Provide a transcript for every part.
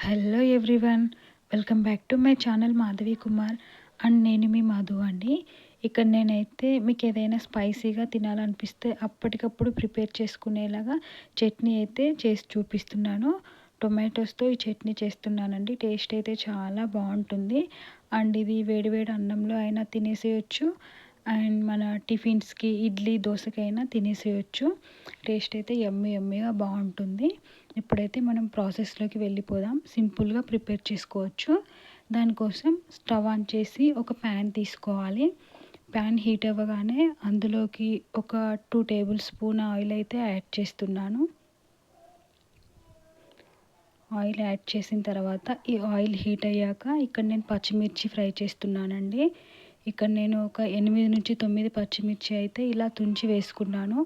Hello everyone, welcome back to my channel Madhavi Kumar. And నేను మీ మధు అండి. ఇక్కడ నేనైతే మీకు ఏదైనా స్పైసీగా తినాలనిపిస్తే అప్పటికప్పుడు ప్రిపేర్ చేసుకునేలాగా చట్నీ అయితే చేసి చూపిస్తున్నాను. టొమాటోస్తో ఈ చట్నీ చేస్తున్నానండి. టేస్ట్ అయితే చాలా బాగుంటుంది. అండ్ ఇది వేడివేడి అన్నంలో అయినా తినేసేయచ్చు, అండ్ మన టిఫిన్స్కి ఇడ్లీ దోశకైనా తినేసేయచ్చు. టేస్ట్ అయితే యమ్మీగా బాగుంటుంది. ఇప్పుడైతే మనం ప్రాసెస్లోకి వెళ్ళిపోదాం. సింపుల్గా ప్రిపేర్ చేసుకోవచ్చు. దానికోసం స్టవ్ ఆన్ చేసి ఒక ప్యాన్ తీసుకోవాలి. ప్యాన్ హీట్ అవ్వగానే అందులోకి ఒక 2 టేబుల్ స్పూన్ ఆయిల్ అయితే యాడ్ చేస్తున్నాను. ఆయిల్ యాడ్ చేసిన తర్వాత ఈ ఆయిల్ హీట్ అయ్యాక ఇక్కడ నేను పచ్చిమిర్చి ఫ్రై చేస్తున్నానండి. ఇక్కడ నేను ఒక 8 నుంచి 9 పచ్చిమిర్చి అయితే ఇలా తుంచి వేసుకున్నాను.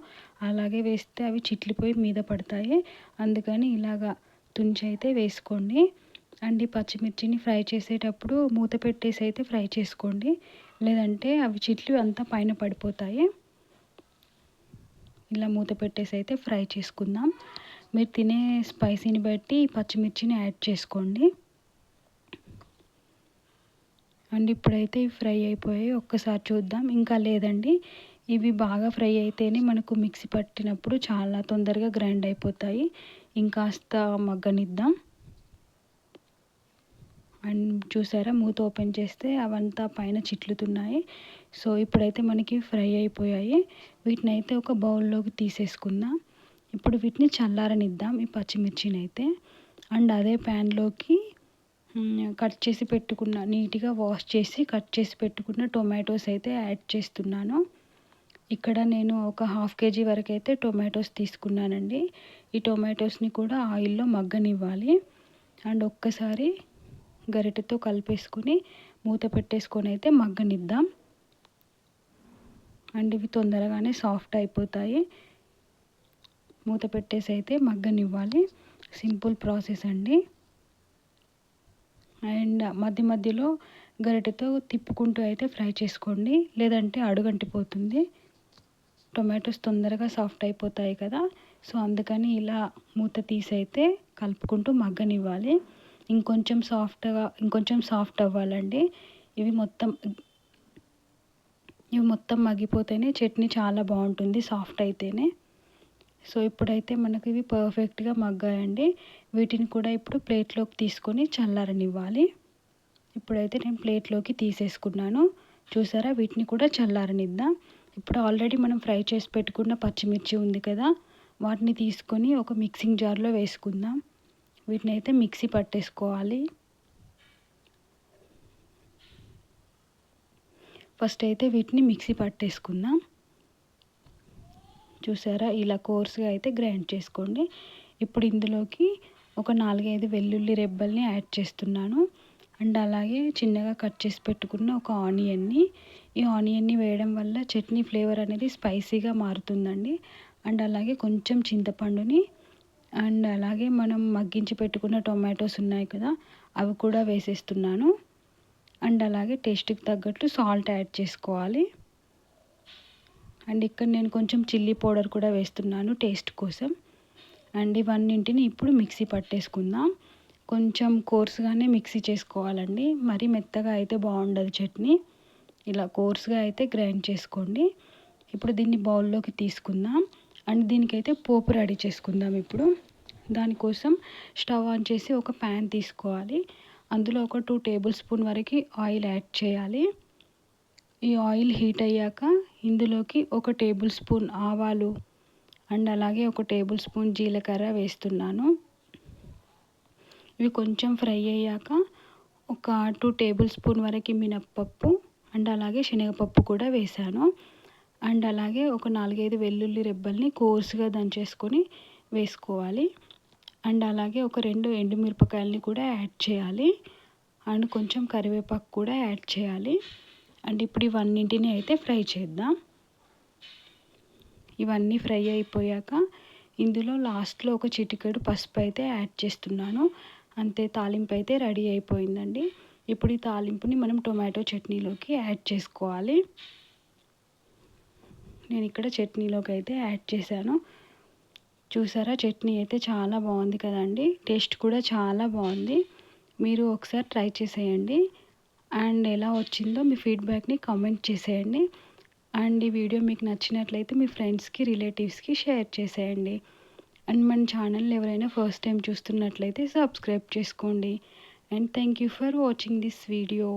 అలాగే వేస్తే అవి చిట్లిపోయి మీద పడతాయి. అందుకని ఇలాగా తుంచి అయితే వేసుకోండి. అండ్ ఈ పచ్చిమిర్చిని ఫ్రై చేసేటప్పుడు మూత పెట్టేసి అయితే ఫ్రై చేసుకోండి, లేదంటే అవి చిట్లు అంతా పైన పడిపోతాయి. ఇలా మూత పెట్టేసి అయితే ఫ్రై చేసుకుందాం. మీరు తినే స్పైసీని బట్టి పచ్చిమిర్చిని యాడ్ చేసుకోండి. అండ్ ఇప్పుడైతే ఫ్రై అయిపోయాయి. ఒక్కసారి చూద్దాం. ఇంకా లేదండి, ఇవి బాగా ఫ్రై అయితేనే మనకు మిక్సీ పట్టినప్పుడు చాలా తొందరగా గ్రైండ్ అయిపోతాయి. ఇంకాస్త మగ్గనిద్దాం. అండ్ చూసారా, మూత ఓపెన్ చేస్తే అవంతా పైన చిట్లుతున్నాయి. సో ఇప్పుడైతే మనకి ఫ్రై అయిపోయాయి. వీటిని అయితే ఒక బౌల్లోకి తీసేసుకుందాం. ఇప్పుడు వీటిని చల్లారనిద్దాం, ఈ పచ్చిమిర్చిని అయితే. అండ్ అదే ప్యాన్లోకి కట్ చేసి పెట్టుకున్న, నీట్గా వాష్ చేసి కట్ చేసి పెట్టుకున్న టొమాటోస్ అయితే యాడ్ చేస్తున్నాను. ఇక్కడ నేను ఒక 1/2 kg వరకు అయితే టొమాటోస్ తీసుకున్నానండి. ఈ టొమాటోస్ని కూడా ఆయిల్లో మగ్గనివ్వాలి. అండ్ ఒక్కసారి గరిటెతో కలిపేసుకొని మూత పెట్టేసుకొని అయితే మగ్గనిద్దాం. అండ్ ఇవి తొందరగానే సాఫ్ట్ అయిపోతాయి. మూత పెట్టేసి అయితే మగ్గనివ్వాలి. సింపుల్ ప్రాసెస్ అండి. అండ్ మధ్య మధ్యలో గరిటెతో తిప్పుకుంటూ అయితే ఫ్రై చేసుకోండి, లేదంటే అడుగంటిపోతుంది. టొమాటోస్ తొందరగా సాఫ్ట్ అయిపోతాయి కదా, సో అందుకని ఇలా మూత తీసి అయితే కలుపుకుంటూ మగ్గనివ్వాలి. ఇంకొంచెం సాఫ్ట్ అవ్వాలండి. ఇవి మొత్తం మగ్గిపోతేనే చట్నీ చాలా బాగుంటుంది, సాఫ్ట్ అయితేనే. సో ఇప్పుడైతే మనకు ఇవి పర్ఫెక్ట్గా మగ్గాయండి. వీటిని కూడా ఇప్పుడు ప్లేట్లోకి తీసుకొని చల్లారనివ్వాలి. ఇప్పుడైతే నేను ప్లేట్లోకి తీసేసుకున్నాను. చూసారా, వీటిని కూడా చల్లారనిద్దాం. ఇప్పుడు ఆల్రెడీ మనం ఫ్రై చేసి పెట్టుకున్న పచ్చిమిర్చి ఉంది కదా, వాటిని తీసుకొని ఒక మిక్సింగ్ జార్లో వేసుకుందాం. వీటిని అయితే మిక్సీ పట్టేసుకోవాలి. ఫస్ట్ అయితే వీటిని మిక్సీ పట్టేసుకుందాం. చూసారా, ఇలా కోర్స్గా అయితే గ్రైండ్ చేసుకోండి. ఇప్పుడు ఇందులోకి ఒక 4-5 వెల్లుల్లి రెబ్బల్ని యాడ్ చేస్తున్నాను. అండ్ అలాగే చిన్నగా కట్ చేసి పెట్టుకున్న ఒక ఆనియన్ని. ఈ ఆనియన్ని వేయడం వల్ల చట్నీ ఫ్లేవర్ అనేది స్పైసీగా మారుతుందండి. అండ్ అలాగే కొంచెం చింతపండుని, అండ్ అలాగే మనం మగ్గించి పెట్టుకున్న టొమాటోస్ ఉన్నాయి కదా, అవి కూడా వేసేస్తున్నాను. అండ్ అలాగే టేస్ట్కి తగ్గట్టు సాల్ట్ యాడ్ చేసుకోవాలి. అండ్ ఇక్కడ నేను కొంచెం చిల్లీ పౌడర్ కూడా వేస్తున్నాను టేస్ట్ కోసం. అండ్ ఇవన్నింటిని ఇప్పుడు మిక్సీ పట్టేసుకుందాం. కొంచెం కోర్స్గానే మిక్సీ చేసుకోవాలండి, మరీ మెత్తగా అయితే బాగుండదు చట్నీ. ఇలా కోర్స్గా అయితే గ్రైండ్ చేసుకోండి. ఇప్పుడు దీన్ని బౌల్లోకి తీసుకుందాం. అండ్ దీనికైతే పోపు రెడీ చేసుకుందాం. ఇప్పుడు దానికోసం స్టవ్ ఆన్ చేసి ఒక ప్యాన్ తీసుకోవాలి. అందులో ఒక 2 టేబుల్ స్పూన్ వరకు ఆయిల్ యాడ్ చేయాలి. ఈ ఆయిల్ హీట్ అయ్యాక ఇందులోకి ఒక టేబుల్ స్పూన్ ఆవాలు, అండ్ అలాగే ఒక టేబుల్ స్పూన్ జీలకర్ర వేస్తున్నాను. ఇవి కొంచెం ఫ్రై అయ్యాక ఒక 2 టేబుల్ స్పూన్ వరకు మినప్పప్పు, అండ్ అలాగే శనగపప్పు కూడా వేసాను. అండ్ అలాగే ఒక 4-5 వెల్లుల్లి రెబ్బల్ని కోర్సుగా దంచేసుకొని వేసుకోవాలి. అండ్ అలాగే ఒక 2 ఎండుమిరపకాయలని కూడా యాడ్ చేయాలి. అండ్ కొంచెం కరివేపాకు కూడా యాడ్ చేయాలి. అండ్ ఇప్పుడు ఇవన్నింటిని అయితే ఫ్రై చేద్దాం. ఇవన్నీ ఫ్రై అయిపోయాక ఇందులో లాస్ట్లో ఒక చిటికెడు పసుపు అయితే యాడ్ చేస్తున్నాను. అంతే, తాలింపు అయితే రెడీ అయిపోయిందండి. ఇప్పుడు ఈ తాలింపుని మనం టొమాటో చట్నీలోకి యాడ్ చేసుకోవాలి. నేను ఇక్కడ చట్నీలోకి అయితే యాడ్ చేశాను. చూసారా చట్నీ అయితే చాలా బాగుంది కదండి. టేస్ట్ కూడా చాలా బాగుంది. మీరు ఒకసారి ట్రై చేసేయండి. అండ్ ఎలా వచ్చిందో మీ ఫీడ్బ్యాక్ని కామెంట్ చేసేయండి. అండ్ ఈ వీడియో మీకు నచ్చినట్లయితే మీ ఫ్రెండ్స్కి రిలేటివ్స్కి షేర్ చేసేయండి. అండ్ మన ఛానల్ ఎవరైనా ఫస్ట్ టైం చూస్తున్నట్లయితే సబ్స్క్రైబ్ చేసుకోండి. And thank you for watching this video.